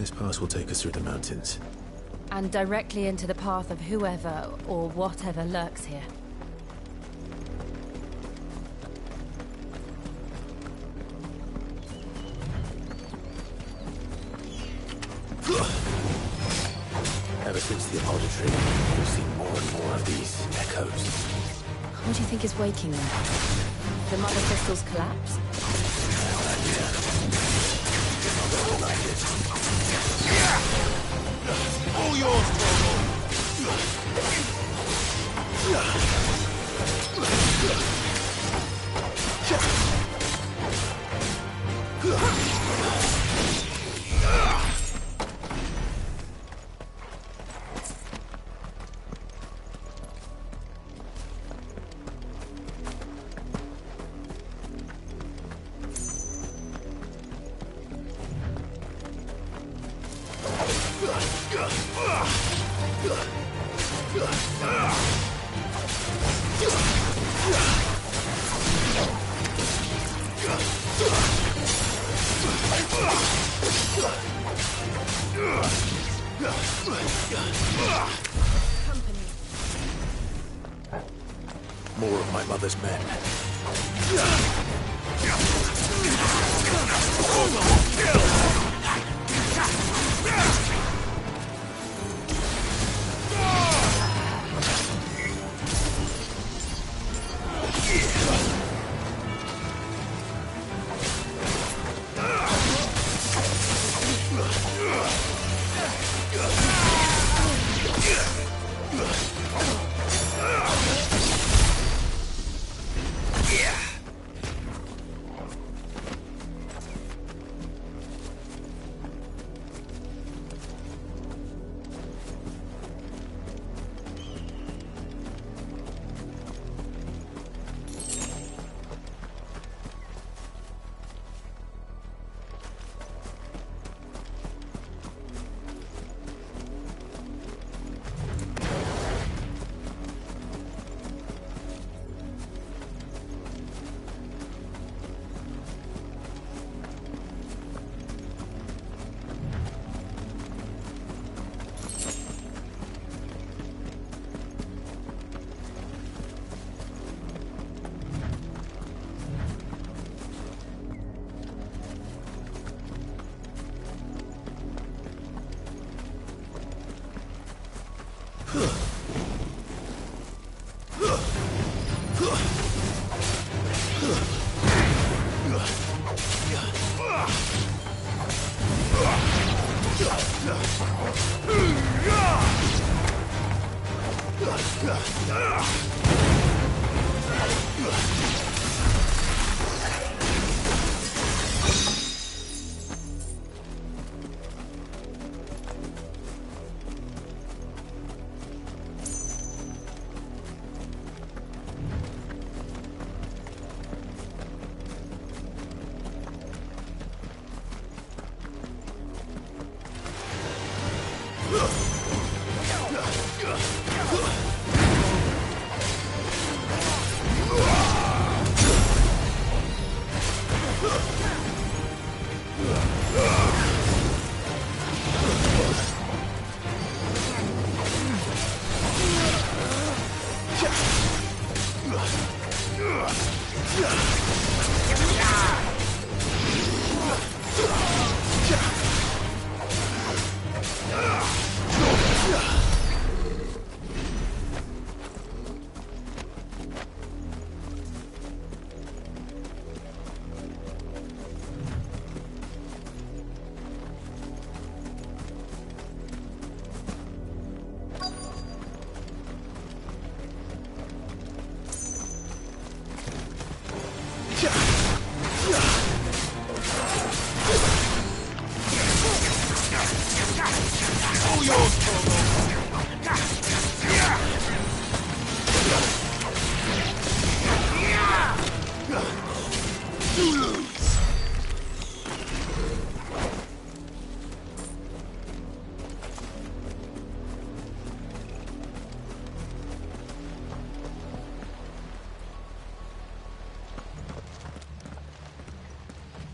This pass will take us through the mountains. And directly into the path of whoever or whatever lurks here. Ever since the apology, we've seen more and more of these echoes. What do you think is waking them? The mother crystal's collapse? No idea. Not like it. All yours, Troll! More of my mother's men.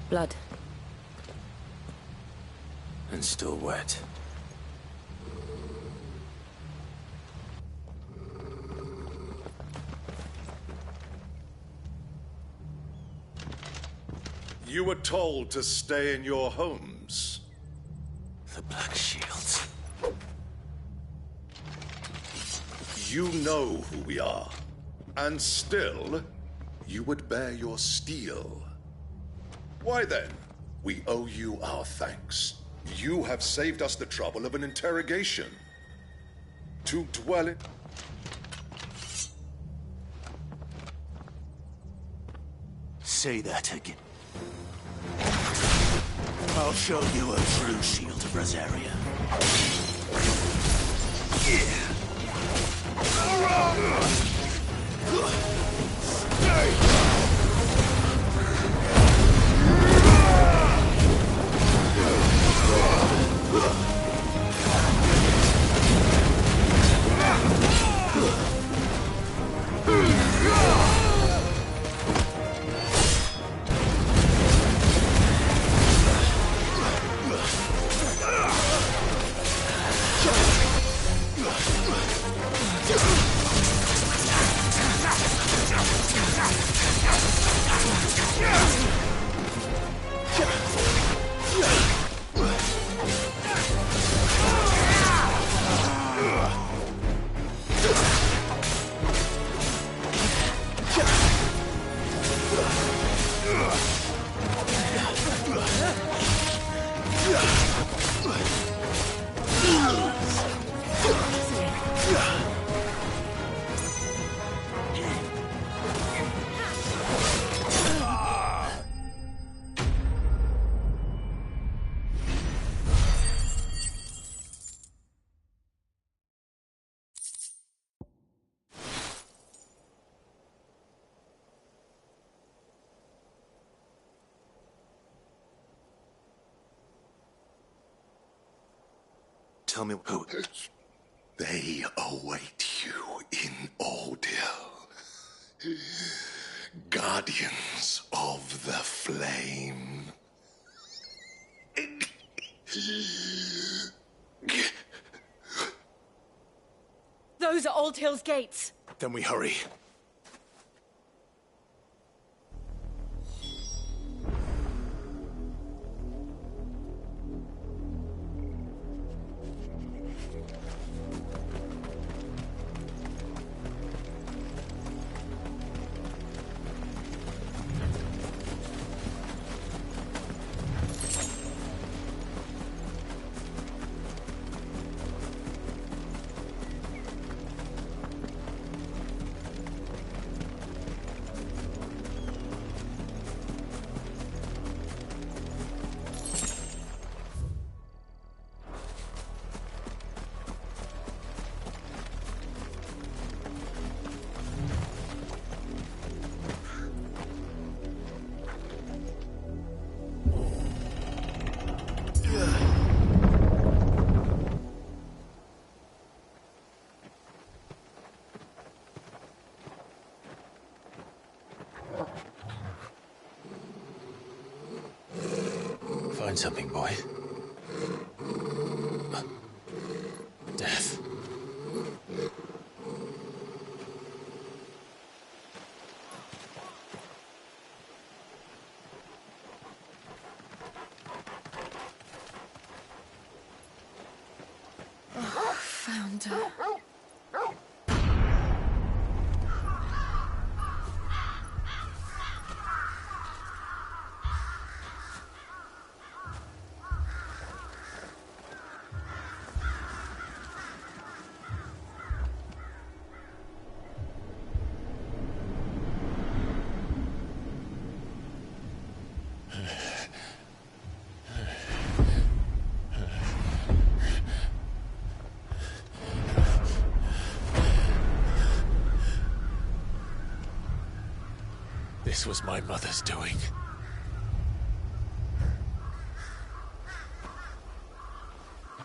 Blood. And still wet. You were told to stay in your homes. The Black Shields. You know who we are. And still, you would bear your steel. Why then? We owe you our thanks. You have saved us the trouble of an interrogation. To dwell in... Say that again. I'll show you a true shield of Rosaria. Tell me who... They await you in Oldhill. Guardians of the Flame. Those are Old Hill's gates. Then we hurry. Find something, boy. Death. Oh, found her. This was my mother's doing.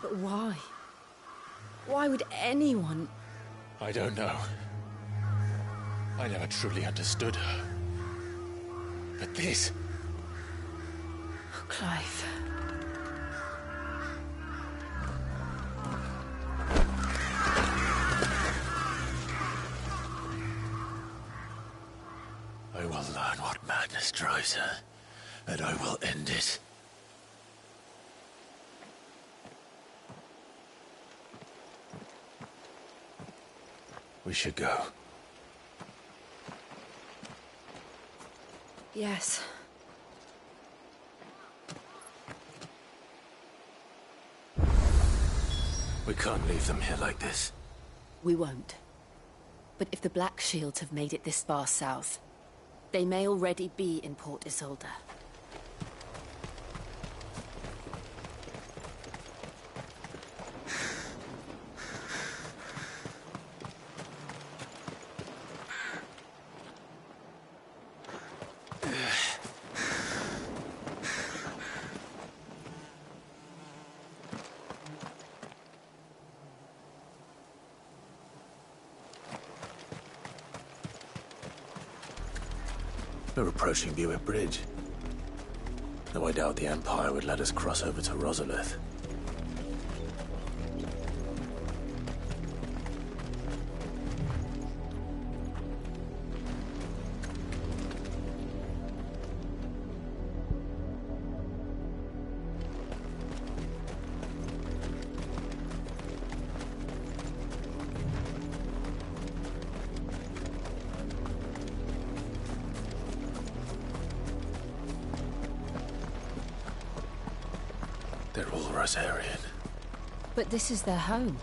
But why? Why would anyone... I don't know. I never truly understood her. But this... Oh, Clive. wiser, and I will end it. We should go. Yes. We can't leave them here like this. We won't. But if the Black Shields have made it this far south, they may already be in Port Isolde. We're approaching Buick Bridge. Though I doubt the Empire would let us cross over to Rosalith. They're all Rosarian. But this is their home.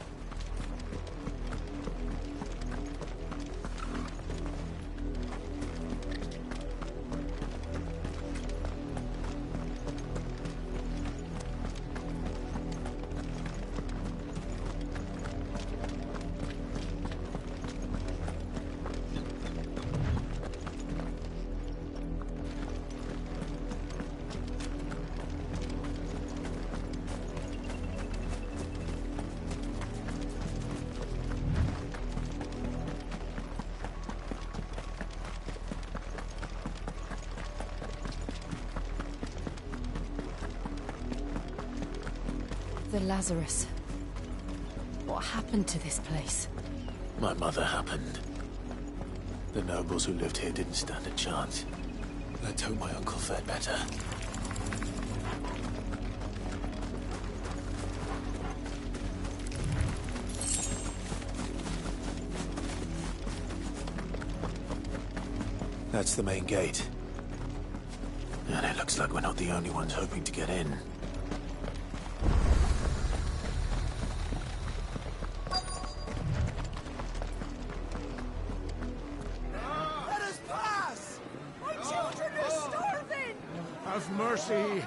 The Lazarus. What happened to this place? My mother happened. The nobles who lived here didn't stand a chance. Let's hope my uncle fared better. That's the main gate. And it looks like we're not the only ones hoping to get in. Mercy!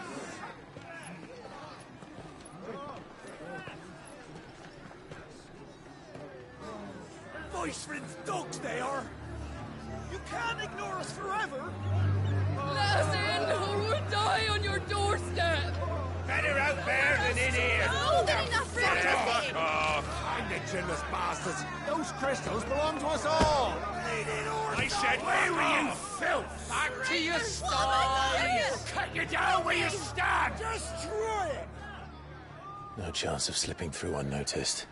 Voice-ridden dogs they are! You can't ignore us forever! Let us in, or we'll die on your doorstep! Better out there than in here! More than enough room to Fuck off! I'm the chinless bastards! Those crystals belong to us all! I said, where were you, filth? Back to your stalls! Cut you down where you stand! Destroy it! No chance of slipping through unnoticed.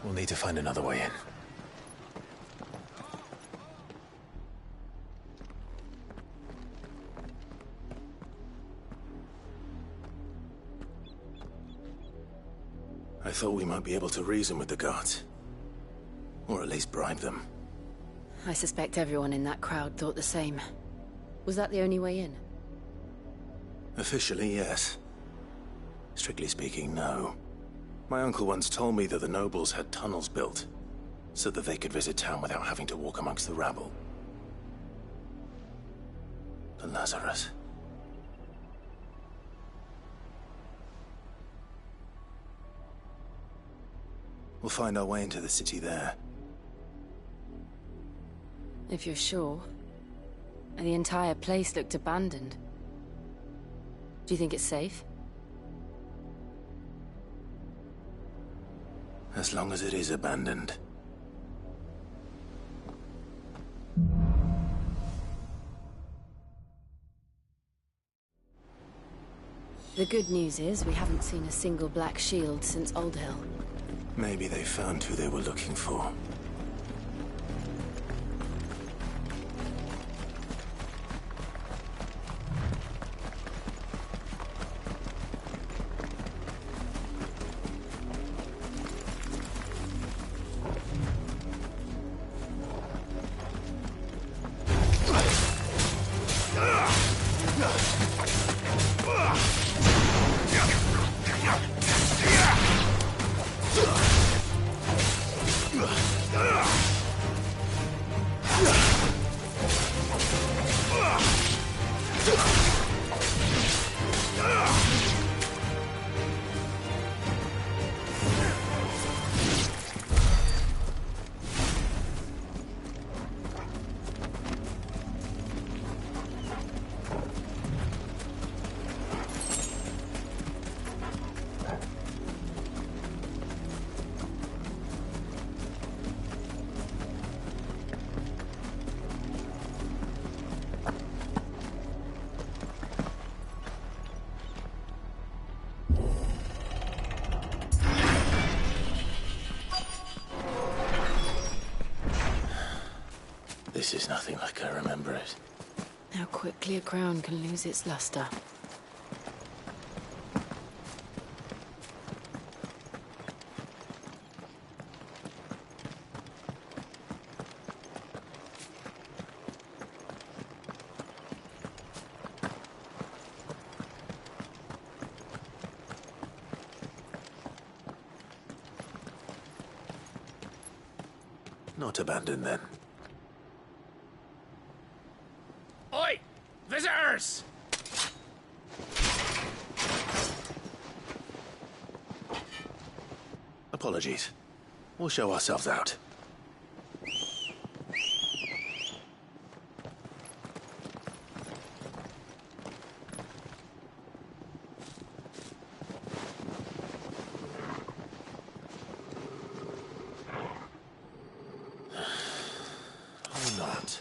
We'll need to find another way in. I thought we might be able to reason with the guards. Or at least bribe them. I suspect everyone in that crowd thought the same. Was that the only way in? Officially, yes. Strictly speaking, no. My uncle once told me that the nobles had tunnels built, so that they could visit town without having to walk amongst the rabble. The Lazarus. We'll find our way into the city there. If you're sure. The entire place looked abandoned. Do you think it's safe? As long as it is abandoned. The good news is we haven't seen a single black shield since Old Hill. Maybe they found who they were looking for. This is nothing like I remember it. How quickly a crown can lose its luster. Not abandoned, then. Oi! Visitors! Apologies. We'll show ourselves out. Or not.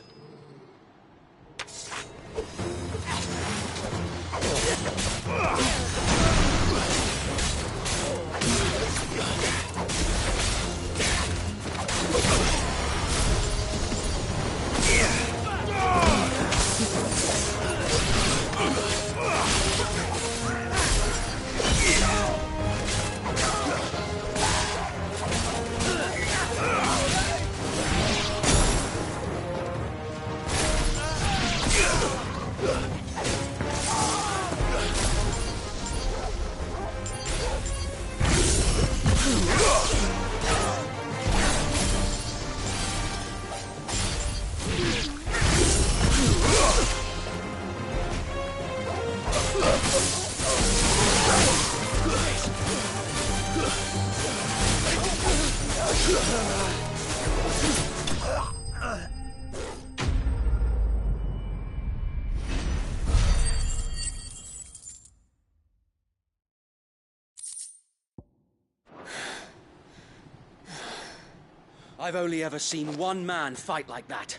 I've only ever seen one man fight like that.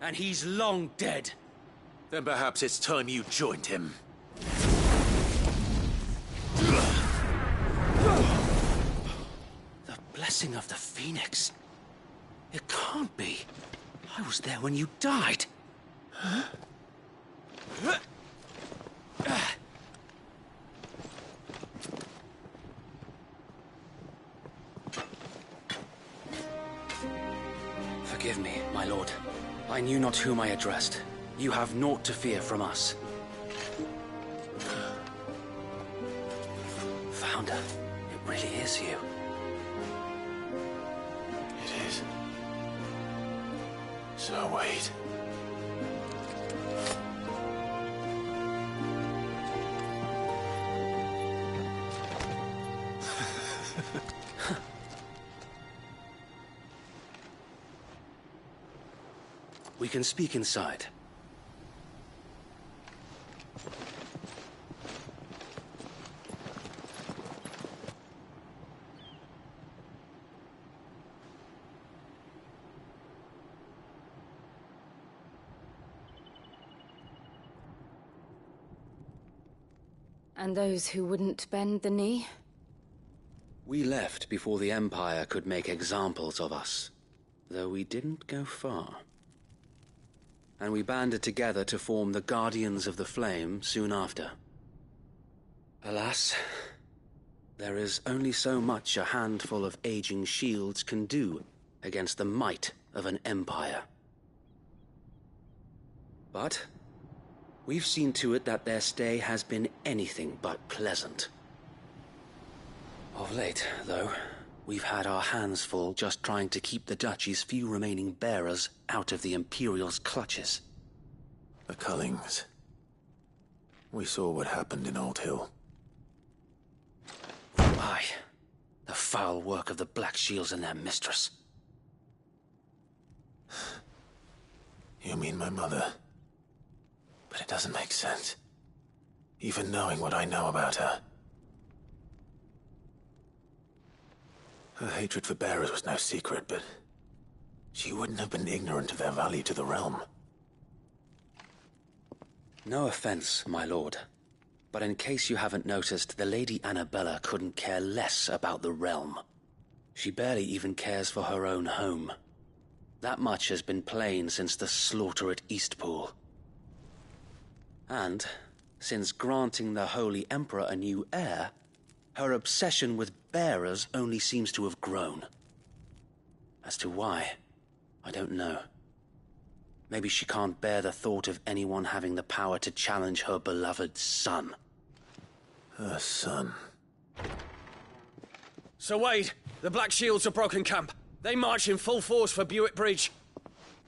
And he's long dead. Then perhaps it's time you joined him. The blessing of the Phoenix. It can't be. I was there when you died. Forgive me, my lord. I knew not whom I addressed. You have naught to fear from us. Founder, it really is you. It is. So wait. We can speak inside. And those who wouldn't bend the knee? We left before the Empire could make examples of us, though we didn't go far. And we banded together to form the Guardians of the Flame soon after. Alas, there is only so much a handful of aging shields can do against the might of an empire. But We've seen to it that their stay has been anything but pleasant. Of late, though, we've had our hands full just trying to keep the Duchy's few remaining bearers out of the Imperial's clutches. The Cullings. We saw what happened in Old Hill. Aye. The foul work of the Black Shields and their mistress. You mean my mother? But it doesn't make sense. Even knowing what I know about her. Her hatred for bearers was no secret, but she wouldn't have been ignorant of their value to the realm. No offense, my lord. But in case you haven't noticed, the Lady Annabella couldn't care less about the realm. She barely even cares for her own home. That much has been plain since the slaughter at Eastpool. And, since granting the Holy Emperor a new heir, her obsession with bearers only seems to have grown. As to why, I don't know. Maybe she can't bear the thought of anyone having the power to challenge her beloved son. Her son. Sir Wade, the Black Shields have broken camp. They march in full force for Buick Bridge.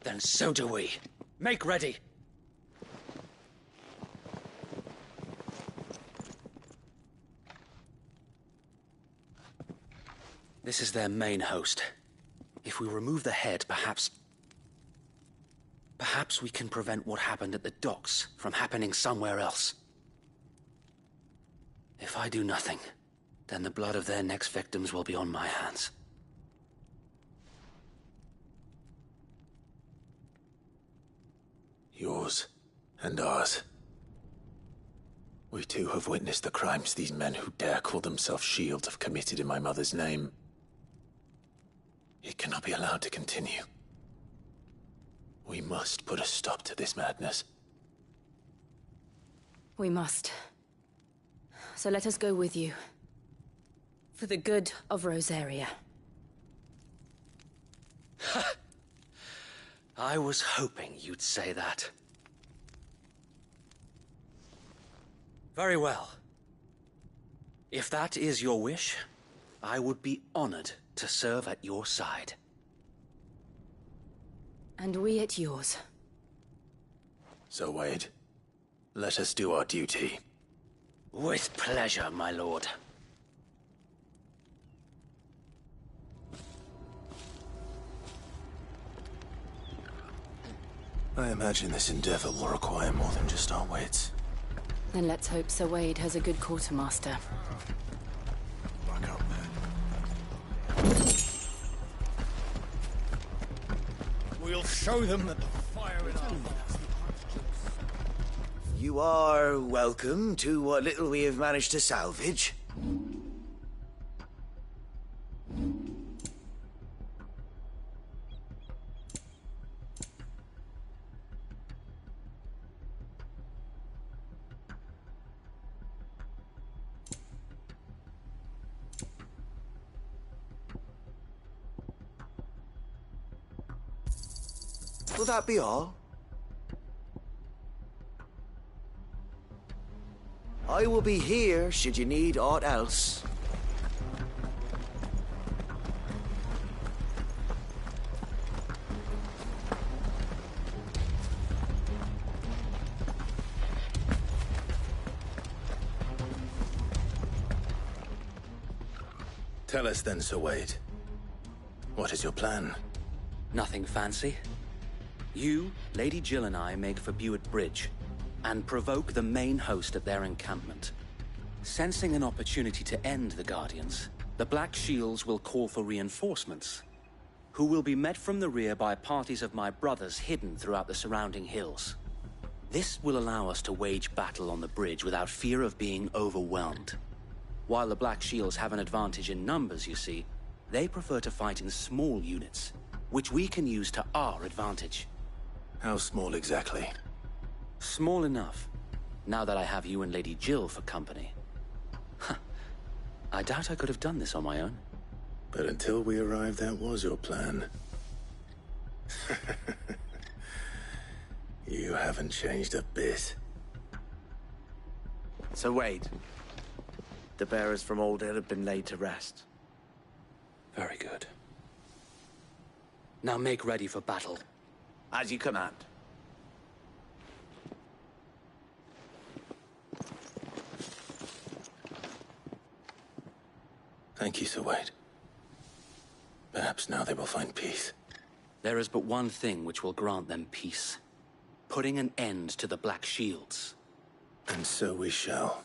Then so do we. Make ready. This is their main host. If we remove the head, perhaps we can prevent what happened at the docks from happening somewhere else. If I do nothing, then the blood of their next victims will be on my hands. Yours and ours. We too have witnessed the crimes these men who dare call themselves Shields have committed in my mother's name. It cannot be allowed to continue. We must put a stop to this madness. We must. So let us go with you. For the good of Rosaria. I was hoping you'd say that. Very well. If that is your wish, I would be honored to serve at your side. And we at yours. So, Wade, let us do our duty. With pleasure, my lord. I imagine this endeavor will require more than just our wits. Then let's hope Sir Wade has a good quartermaster. Back up, man. We'll show them that the fire in our hearts. You are welcome to what little we have managed to salvage. Will that be all? I will be here should you need aught else. Tell us then, Sir Wade. What is your plan? Nothing fancy. You, Lady Jill and I make for Buick Bridge, and provoke the main host at their encampment. Sensing an opportunity to end the Guardians, the Black Shields will call for reinforcements, who will be met from the rear by parties of my brothers hidden throughout the surrounding hills. This will allow us to wage battle on the bridge without fear of being overwhelmed. While the Black Shields have an advantage in numbers, you see, they prefer to fight in small units, which we can use to our advantage. How small exactly? Small enough, now that I have you and Lady Jill for company. I doubt I could have done this on my own. But until we arrived, that was your plan. You haven't changed a bit. So wait. The bearers from Old Hill have been laid to rest. Very good. Now make ready for battle. As you command. Thank you, Sir Wade. Perhaps now they will find peace. There is but one thing which will grant them peace. Putting an end to the Black Shields. And so we shall.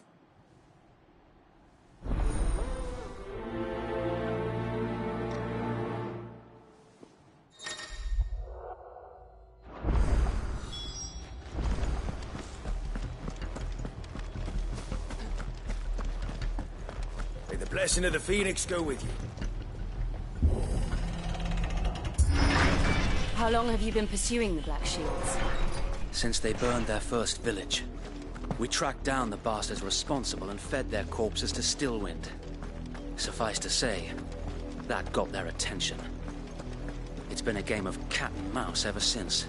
May the blessing of the Phoenix go with you. How long have you been pursuing the Black Shields? Since they burned their first village, we tracked down the bastards responsible and fed their corpses to Stillwind. Suffice to say, that got their attention. It's been a game of cat and mouse ever since.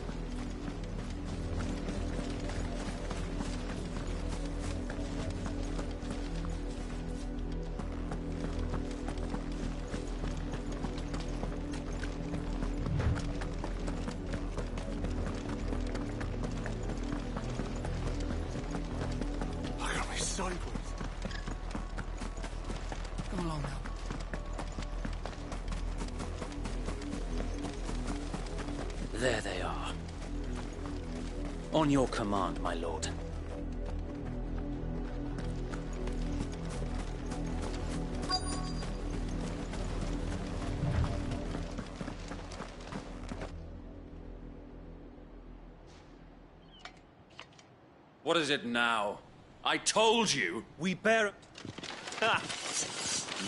Come along now. There they are. On your command, my lord. What is it now? I told you we bear. Ha!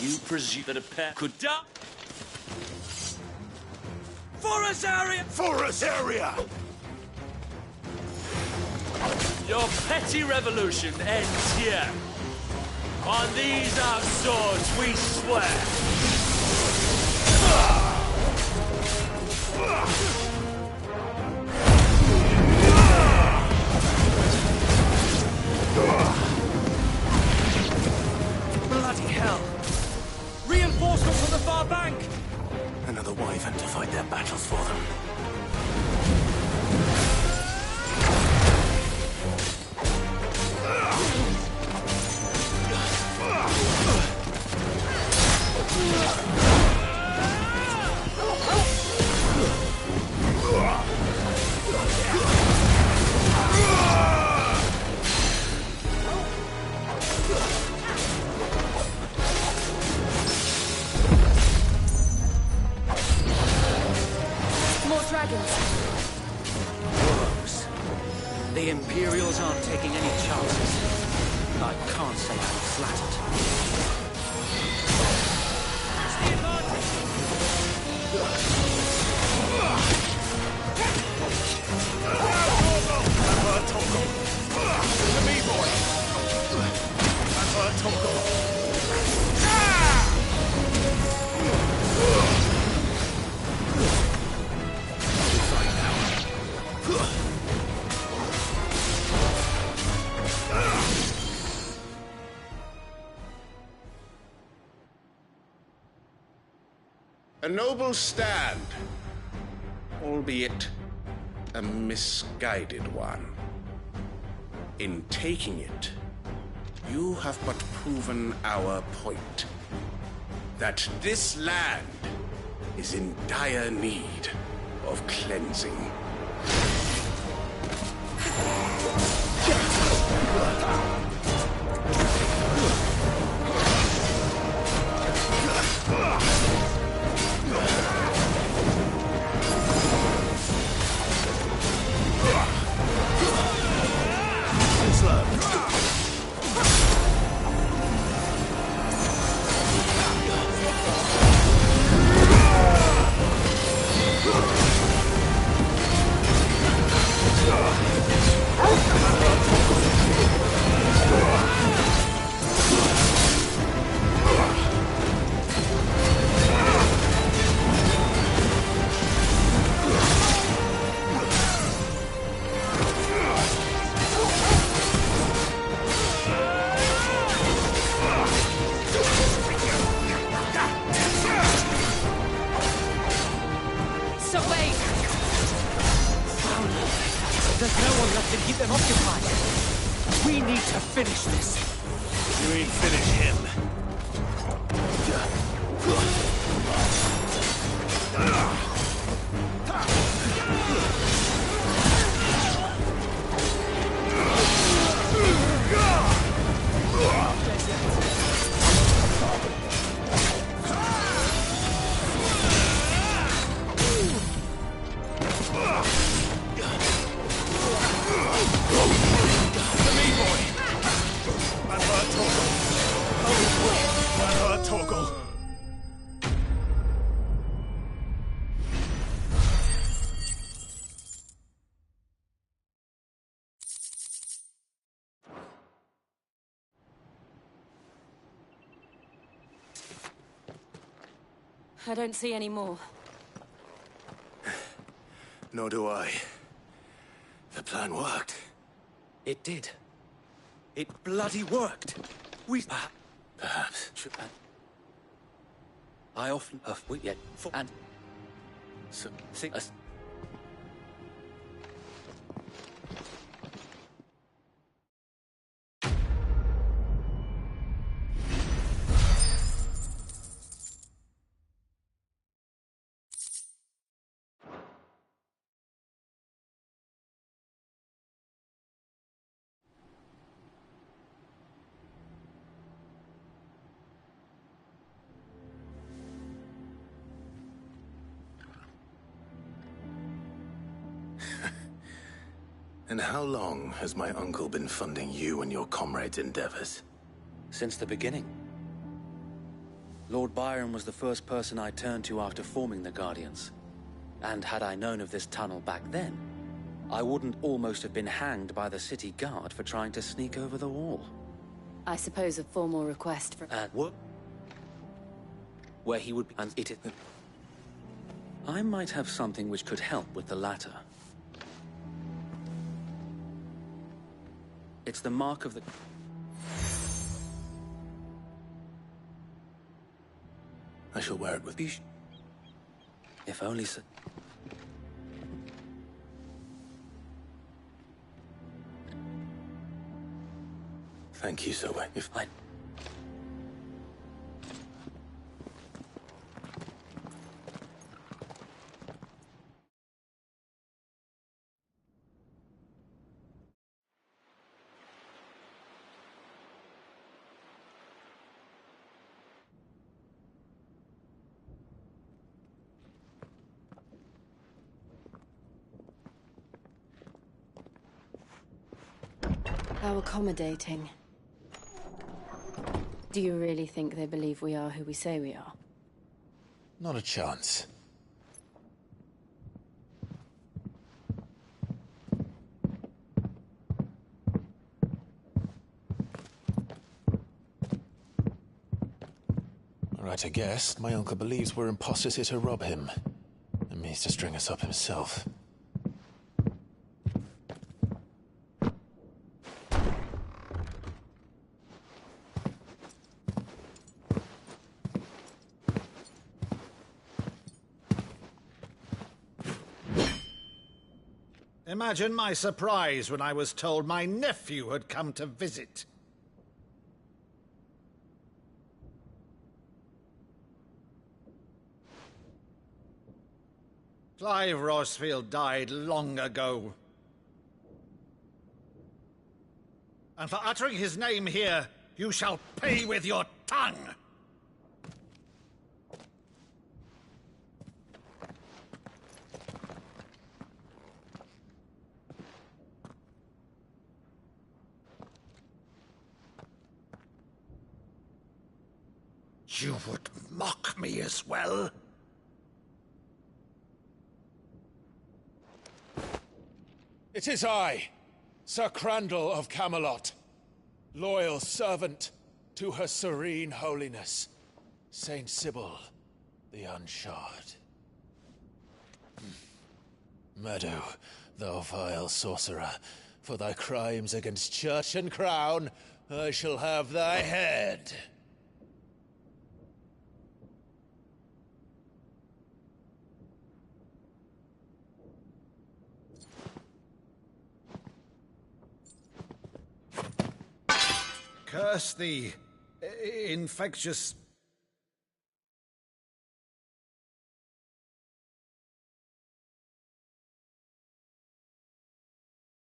You presume that a pair could die? Forest area! Forest area! Your petty revolution ends here. On these our swords we swear. Bloody hell! Reinforcements from the far bank! Another wyvern to fight their battles for them. Gross. The Imperials aren't taking any chances. I can't say I'm flattered. That's the advantage! To me, boy! A noble stand, albeit a misguided one. In taking it, you have but proven our point. That this land is in dire need of cleansing. this. You ain't finish him. I don't see any more. Nor do I. The plan worked. It did. It bloody worked. We... Perhaps. I often have we yet for and so think us. And how long has my uncle been funding you and your comrades' endeavors? Since the beginning. Lord Byron was the first person I turned to after forming the Guardians. And had I known of this tunnel back then, I wouldn't almost have been hanged by the city guard for trying to sneak over the wall. I suppose a formal request for... And what? Where he would be... And it... I might have something which could help with the latter. It's the mark of the... I shall wear it with... If only so... Thank you, Zoe. If I... How accommodating. Do you really think they believe we are who we say we are? Not a chance. Right, I guess. My uncle believes we're imposters here to rob him. And means to string us up himself. Imagine my surprise when I was told my nephew had come to visit. Clive Rosfield died long ago. And for uttering his name here, you shall pay with your tongue! You would mock me as well? It is I, Sir Crandall of Camelot, loyal servant to Her Serene Holiness, Saint Sybil the Unshod. Meadow, thou vile sorcerer, for thy crimes against church and crown, I shall have thy head. Curse thee, infectious